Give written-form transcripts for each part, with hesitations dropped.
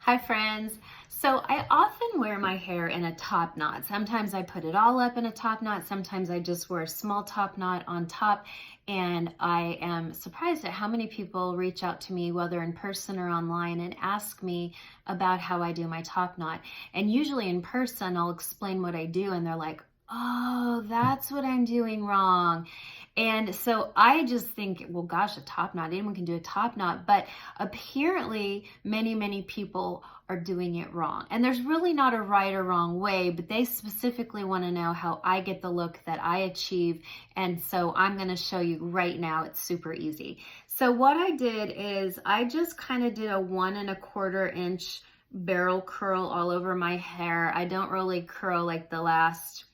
Hi friends. So I often wear my hair in a top knot. Sometimes I put it all up in a top knot. Sometimes I just wear a small top knot on top. And I am surprised at how many people reach out to me, whether in person or online, and ask me about how I do my top knot. And usually in person, I'll explain what I do and they're like, oh, that's what I'm doing wrong. And so I just think, well, gosh, a top knot, anyone can do a top knot, but apparently many people are doing it wrong. And there's really not a right or wrong way, but they specifically want to know how I get the look that I achieve. And so I'm going to show you right now. It's super easy. So what I did is I just kind of did a 1 1/4 inch barrel curl all over my hair. I don't really curl like the last,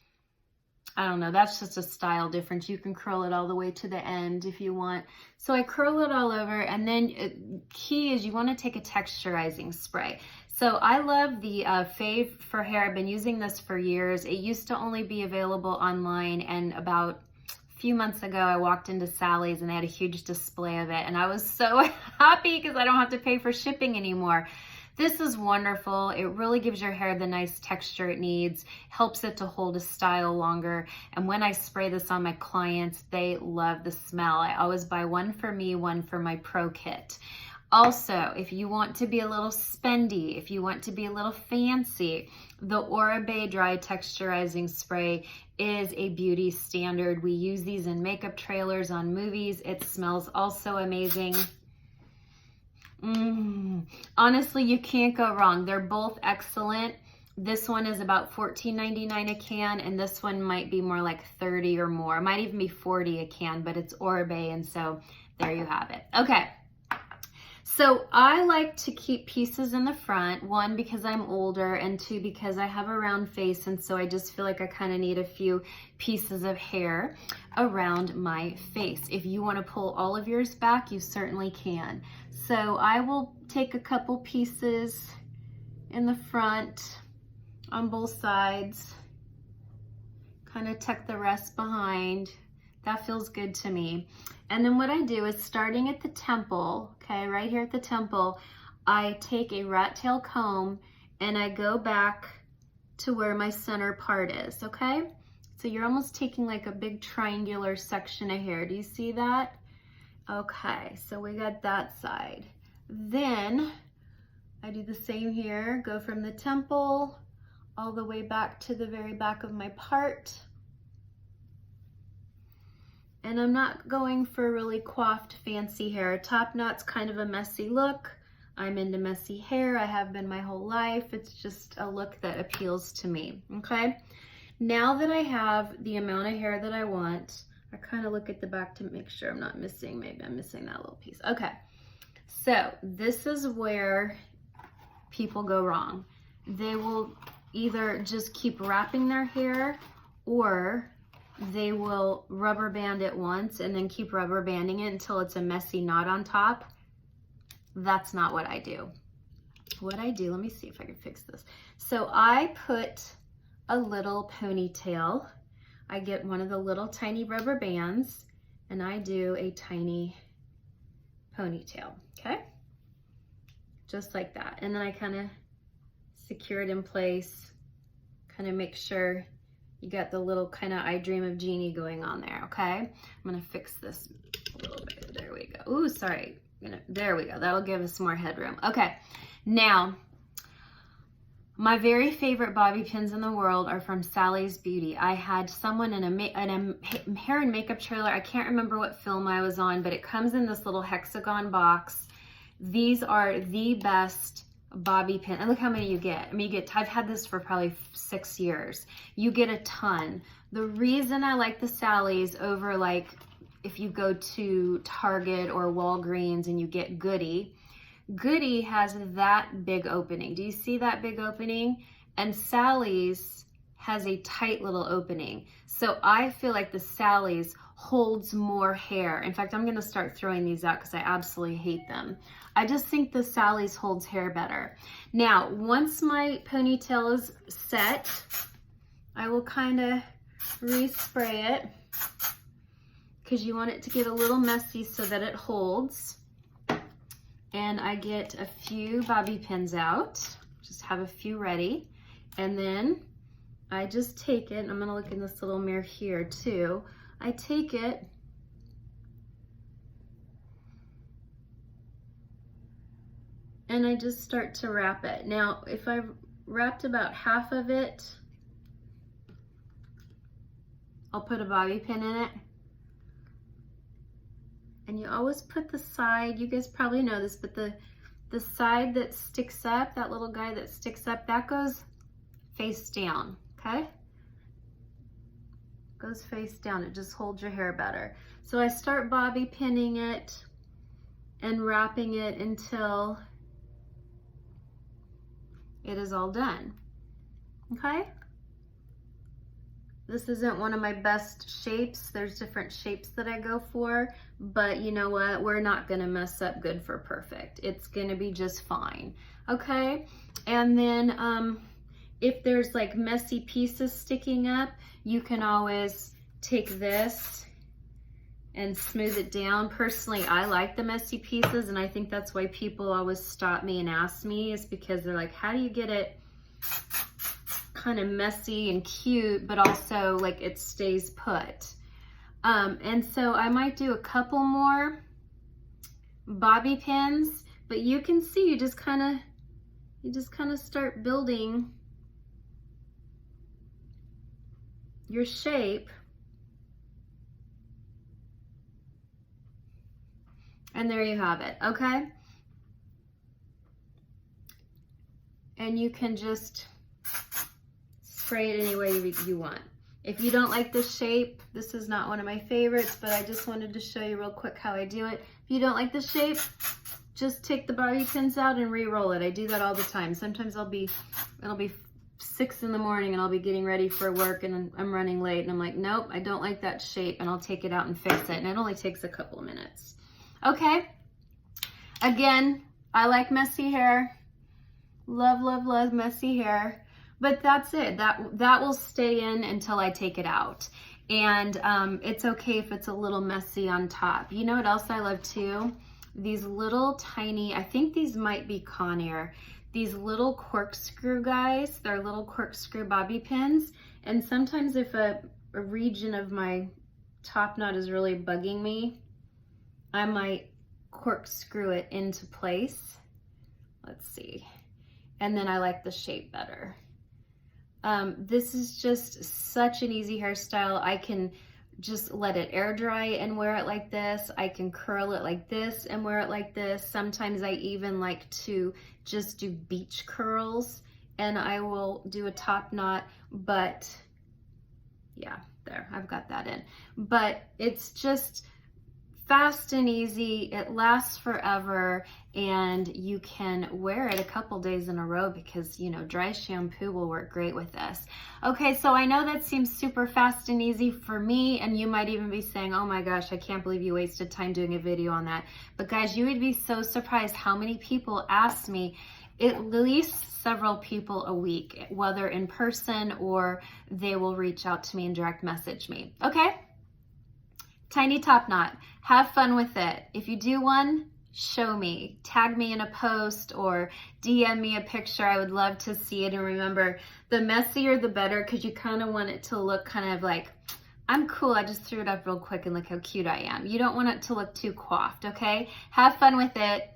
I don't know, that's just a style difference. You can curl it all the way to the end if you want. So I curl it all over, and then key is you want to take a texturizing spray. So I love the Fave for Hair. I've been using this for years. It used to only be available online, and about a few months ago I walked into Sally's and they had a huge display of it, and I was so happy because I don't have to pay for shipping anymore. This is wonderful. It really gives your hair the nice texture it needs, helps it to hold a style longer. And when I spray this on my clients, they love the smell. I always buy one for me, one for my pro kit. Also, if you want to be a little spendy, if you want to be a little fancy, the Oribe Dry Texturizing Spray is a beauty standard. We use these in makeup trailers on movies. It smells also amazing. Honestly, you can't go wrong. They're both excellent. This one is about $14.99 a can, and this one might be more like 30 or more. It might even be 40 a can, but it's Oribe, and so there you have it. Okay. So I like to keep pieces in the front, 1, because I'm older, and 2, because I have a round face, and so I just feel like I kind of need a few pieces of hair around my face. If you want to pull all of yours back, you certainly can. So I will take a couple pieces in the front on both sides, kind of tuck the rest behind. That feels good to me. And then what I do is, starting at the temple, okay, right here at the temple, I take a rat tail comb and I go back to where my center part is, okay? So you're almost taking like a big triangular section of hair. Do you see that? Okay, so we got that side. Then I do the same here, go from the temple all the way back to the very back of my part. And I'm not going for really coiffed fancy hair. Top knot's kind of a messy look. I'm into messy hair. I have been my whole life. It's just a look that appeals to me, okay? Now that I have the amount of hair that I want, I kind of look at the back to make sure I'm not missing, maybe I'm missing that little piece. Okay, so this is where people go wrong. They will either just keep wrapping their hair, or they will rubber band it once and then keep rubber banding it until it's a messy knot on top. That's not what I do. What I do, let me see if I can fix this. So I put a little ponytail. I get one of the little tiny rubber bands and I do a tiny ponytail, okay? Just like that. And then I kind of secure it in place, kind of make sure you got the little kind of I Dream of Jeannie going on there, okay? I'm gonna fix this a little bit. There we go. Ooh, sorry. There we go. That'll give us more headroom. Okay, now, my very favorite bobby pins in the world are from Sally's Beauty. I had someone in a hair and makeup trailer. I can't remember what film I was on, but it comes in this little hexagon box. These are the best bobby pin, and look how many you get. I mean, I've had this for probably 6 years. You get a ton. The reason I like the Sally's over, like, if you go to Target or Walgreens and you get Goody has that big opening. Do you see that big opening? And Sally's has a tight little opening. So I feel like the Sally's holds more hair. In fact, I'm going to start throwing these out because I absolutely hate them. I just think the Sally's holds hair better. Now, once my ponytail is set, I will kind of respray it because you want it to get a little messy so that it holds. and I get a few bobby pins out, just have a few ready, and then I just take it, and I'm gonna look in this little mirror here too. I take it and I just start to wrap it. Now, if I've wrapped about half of it, I'll put a bobby pin in it. And you always put the side, you guys probably know this, but the side that sticks up, that little guy that sticks up, that goes face down, okay? Goes face down, it just holds your hair better. So I start bobby pinning it and wrapping it until it is all done, okay? This isn't one of my best shapes. There's different shapes that I go for, but you know what? We're not gonna mess up good for perfect. It's gonna be just fine, okay? And then if there's like messy pieces sticking up, you can always take this and smooth it down. Personally, I like the messy pieces, and I think that's why people always stop me and ask me, is because they're like, how do you get it kind of messy and cute, but also like it stays put? And so I might do a couple more bobby pins, but you can see you just kind of start building your shape. And there you have it, okay? And you can just spray it any way you want. If you don't like this shape, this is not one of my favorites, but I just wanted to show you real quick how I do it. If you don't like the shape, just take the bobby pins out and re-roll it. I do that all the time. Sometimes it'll be 6 in the morning and I'll be getting ready for work and I'm running late and I'm like, nope, I don't like that shape, and I'll take it out and fix it. And it only takes a couple of minutes. Okay, again, I like messy hair. Love, love, love messy hair. But that's it. That will stay in until I take it out. And it's okay if it's a little messy on top. You know what else I love too? These little tiny, I think these might be Conair. These little corkscrew guys, they're little corkscrew bobby pins. And sometimes if a region of my top knot is really bugging me, I might corkscrew it into place. Let's see. And then I like the shape better. This is just such an easy hairstyle. I can just let it air dry and wear it like this. I can curl it like this and wear it like this. Sometimes I even like to just do beach curls, and I will do a top knot, but yeah, there, I've got that in. But it's just fast and easy, it lasts forever, and you can wear it a couple days in a row because, you know, dry shampoo will work great with this. Okay, so I know that seems super fast and easy for me, and you might even be saying, oh my gosh, I can't believe you wasted time doing a video on that. But guys, you would be so surprised how many people ask me, at least several people a week, whether in person or they will reach out to me and direct message me. Okay? Tiny top knot. Have fun with it. If you do one, show me. Tag me in a post or DM me a picture. I would love to see it. And remember, the messier the better, because you kind of want it to look kind of like, I'm cool, I just threw it up real quick and look how cute I am. You don't want it to look too coiffed, okay? Have fun with it.